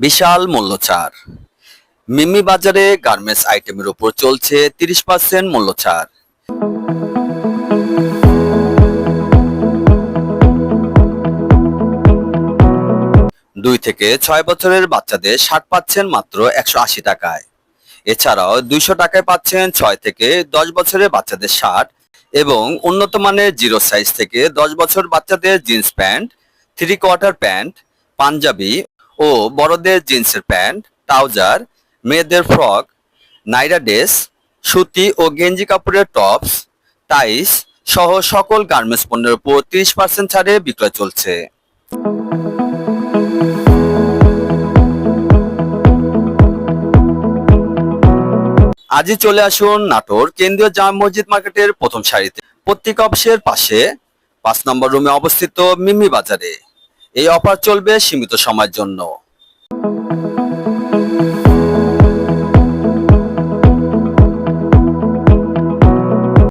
বিশাল মূল্যছাড়। মিমি বাজারে গার্মেন্টস আইটেমের উপর চলছে 30% মূল্যছাড়। দুই থেকে 6 বছরের বাচ্চাদের শার্ট পাচ্ছেন মাত্র 180 টাকায়। এছাড়াও 200 টাকায় পাচ্ছেন 6 থেকে 10 বছরের বাচ্চাদের শার্ট এবং উন্নত মানের জিরো সাইজ থেকে 10 বছর বাচ্চাদের জিন্স প্যান্ট, 3/4 প্যান্ট, পাঞ্জাবি ও বড়দের জিন্সের প্যান্ট, ট্রাউজার, মেয়েদের ফ্রক, নাইরা ড্রেস, সুতি ও গেঞ্জি কাপড়ের টপস, টাইস সহ সকল গার্মেন্টস পণ্যের উপর 30% ছাড়ে বিক্রয় চলছে। আজই চলে আসুন নাটোর কেন্দ্রীয় জামে মসজিদ মার্কেটের প্রথম সারিতে পত্রিকা অফিসের পাশে 5 নম্বর রুমে অবস্থিত মিমি বাজারে। এই অফার চলবে সীমিত সময়ের জন্য।